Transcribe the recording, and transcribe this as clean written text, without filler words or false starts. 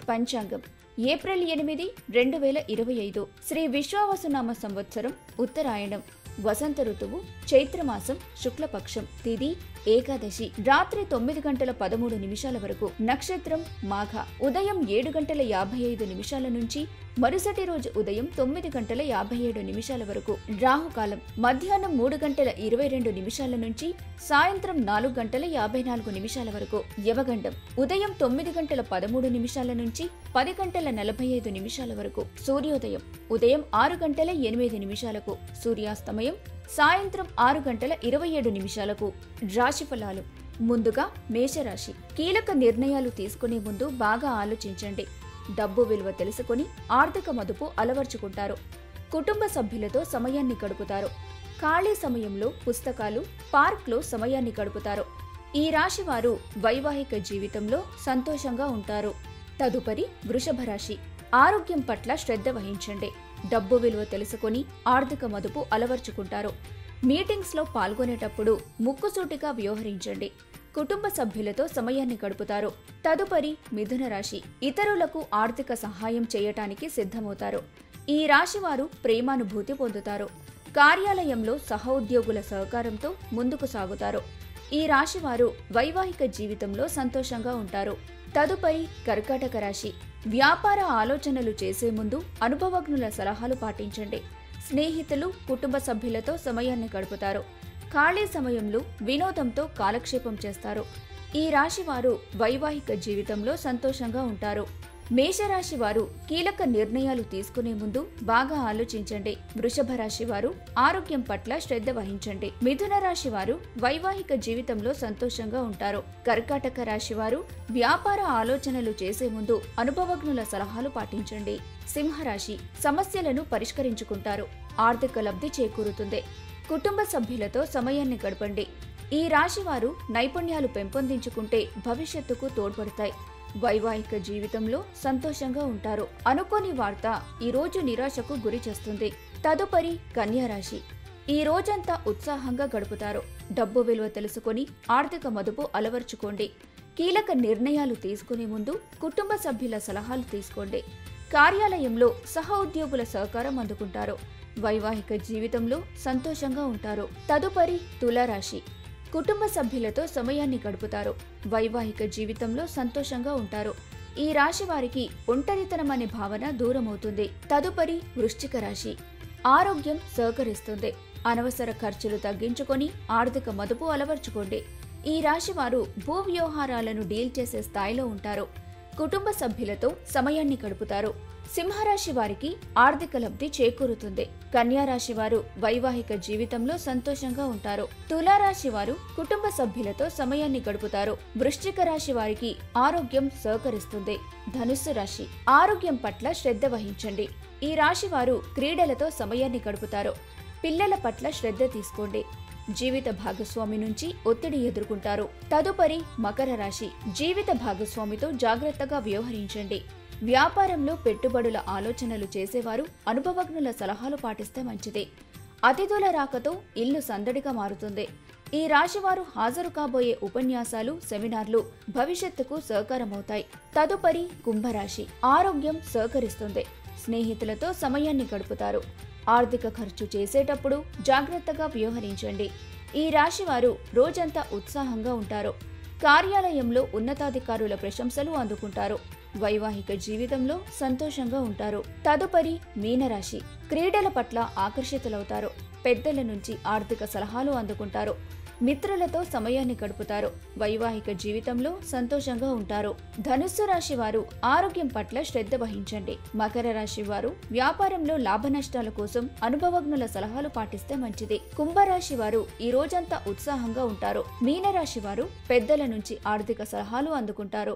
పంచాంగం ఏప్రిల్ 8, 2025 శ్రీ విశ్వావసునామ సంవత్సరం ఉత్తరాయణం వసంత ఋతువు చైత్రమాసం శుక్లపక్షం తిథి ఏకాదశి రాత్రి 9:13 వరకు నక్షత్రం మాఘ ఉదయం 7:55 నుంచి మరుసటి రోజు ఉదయం 9:57 వరకు రాహుకాలం మధ్యాహ్నం 3:22 నుంచి సాయంత్రం 4:54 వరకు యమగండం ఉదయం 9:13 నుంచి 10:45 వరకు సూర్యోదయం ఉదయం 6:08 సూర్యాస్తమయం సాయంత్రం 6:27 రాశిఫలాలు ముందుగా మేషరాశి కీలక నిర్ణయాలు తీసుకునే ముందు బాగా ఆలోచించండి. డబ్బు విలువ తెలుసుకుని ఆర్థిక మదుపు అలవర్చుకుంటారు. కుటుంబ సభ్యులతో సమయాన్ని గడుపుతారు. ఖాళీ సమయంలో పుస్తకాలు, పార్క్లో సమయాన్ని గడుపుతారు. ఈ రాశి వారు వైవాహిక జీవితంలో సంతోషంగా ఉంటారు. తదుపరి వృషభ రాశి ఆరోగ్యం పట్ల శ్రద్ధ వహించండి. డబ్బు విలువ తెలుసుకుని ఆర్థిక మదుపు అలవర్చుకుంటారు. మీటింగ్స్లో పాల్గొనేటప్పుడు ముక్కుసూటిగా వ్యవహరించండి. కుటుంబ సభ్యులతో సమయాన్ని గడుపుతారు. తదుపరి మిథున రాశి ఇతరులకు ఆర్థిక సహాయం చేయటానికి సిద్ధమవుతారు. ఈ రాశి వారు ప్రేమానుభూతి పొందుతారు. కార్యాలయంలో సహోద్యోగుల సహకారంతో ముందుకు సాగుతారు. ఈ రాశి వారు వైవాహిక జీవితంలో సంతోషంగా ఉంటారు. తదుపరి కర్కాటక రాశి వ్యాపార ఆలోచనలు చేసే ముందు అనుభవజ్ఞుల సలహాలు పాటించండి. స్నేహితులు, కుటుంబ సభ్యులతో సమయాన్ని గడుపుతారు. ఖాళీ సమయంలో వినోదంతో కాలక్షేపం చేస్తారు. ఈ రాశి వారు వైవాహిక జీవితంలో సంతోషంగా ఉంటారు. మేషరాశి వారు కీలక నిర్ణయాలు తీసుకునే ముందు బాగా ఆలోచించండి. వృషభ రాశి వారు ఆరోగ్యం పట్ల శ్రద్ధ వహించండి. మిథున రాశి వారు వైవాహిక జీవితంలో సంతోషంగా ఉంటారు. కర్కాటక రాశి వారు వ్యాపార ఆలోచనలు చేసే ముందు అనుభవజ్ఞుల సలహాలు పాటించండి. సింహరాశి సమస్యలను పరిష్కరించుకుంటారు. ఆర్థిక లబ్ధి చేకూరుతుంది. కుటుంబ సభ్యులతో సమయాన్ని గడపండి. ఈ రాశి వారు నైపుణ్యాలు పెంపొందించుకుంటే భవిష్యత్తుకు తోడ్పడతాయి. వైవాహిక జీవితంలో సంతోషంగా ఉంటారు. అనుకోని వార్త ఈ రోజు నిరాశకు గురి చేస్తుంది. తదుపరి కన్యా రాశి ఈ రోజంతా ఉత్సాహంగా గడుపుతారు. డబ్బు విలువ తెలుసుకొని ఆర్థిక మదుపు అలవర్చుకోండి. కీలక నిర్ణయాలు తీసుకునే ముందు కుటుంబ సభ్యుల సలహాలు తీసుకోండి. కార్యాలయంలో సహోద్యోగుల సహకారం అందుకుంటారు. వైవాహిక జీవితంలో సంతోషంగా ఉంటారు. తదుపరి తులారాశి కుటుంబ సభ్యులతో సమయాన్ని గడుపుతారు. వైవాహిక జీవితంలో సంతోషంగా ఉంటారు. ఈ రాశి వారికి ఒంటరితనం అనే భావన దూరమవుతుంది. తదుపరి వృశ్చిక రాశి ఆరోగ్యం సహకరిస్తుంది. అనవసర ఖర్చులు తగ్గించుకొని ఆర్థిక మదుపు అలవర్చుకోండి. ఈ రాశి వారు భూ వ్యవహారాలను డీల్ చేసే స్థాయిలో ఉంటారు. కుటుంబ సభ్యులతో సమయాన్ని గడుపుతారు. సింహరాశి వారికి ఆర్థిక లబ్ధి చేకూరుతుంది. కన్యా రాశి వారు వైవాహిక జీవితంలో సంతోషంగా ఉంటారు. తులారాశి వారు కుటుంబ సభ్యులతో సమయాన్ని గడుపుతారు. వృశ్చిక రాశి వారికి ఆరోగ్యం సహకరిస్తుంది. ధనుస్సు రాశి ఆరోగ్యం పట్ల శ్రద్ధ వహించండి. ఈ రాశి వారు క్రీడలతో సమయాన్ని గడుపుతారు. పిల్లల పట్ల శ్రద్ధ తీసుకోండి. జీవిత భాగస్వామి నుంచి ఒత్తిడి ఎదుర్కొంటారు. తదుపరి మకర రాశి జీవిత భాగస్వామితో జాగ్రత్తగా వ్యవహరించండి. వ్యాపారంలో పెట్టుబడుల ఆలోచనలు చేసేవారు అనుభవజ్ఞుల సలహాలు పాటిస్తే మంచిది. అతిథుల రాకతో ఇల్లు సందడిగా మారుతుంది. ఈ రాశివారు హాజరు కాబోయే ఉపన్యాసాలు, సెమినార్లు భవిష్యత్తుకు సహకారమవుతాయి. తదుపరి కుంభరాశి ఆరోగ్యం సహకరిస్తుంది. స్నేహితులతో సమయాన్ని గడుపుతారు. ఆర్థిక ఖర్చు చేసేటప్పుడు జాగ్రత్తగా వ్యవహరించండి. ఈ రాశివారు రోజంతా ఉత్సాహంగా ఉంటారు. కార్యాలయంలో ఉన్నతాధికారుల ప్రశంసలు అందుకుంటారు. వైవాహిక జీవితంలో సంతోషంగా ఉంటారు. తదుపరి మీనరాశి క్రీడల పట్ల ఆకర్షితులవుతారు. పెద్దల నుంచి ఆర్థిక సలహాలు అందుకుంటారు. మిత్రులతో సమయాన్ని గడుపుతారు. వైవాహిక జీవితంలో సంతోషంగా ఉంటారు. ధనుస్సు రాశి వారు ఆరోగ్యం పట్ల శ్రద్ధ వహించండి. మకర రాశి వారు వ్యాపారంలో లాభ నష్టాల కోసం అనుభవజ్ఞుల సలహాలు పాటిస్తే మంచిది. కుంభరాశి వారు ఈ రోజంతా ఉత్సాహంగా ఉంటారు. మీనరాశి వారు పెద్దల నుంచి ఆర్థిక సలహాలు అందుకుంటారు.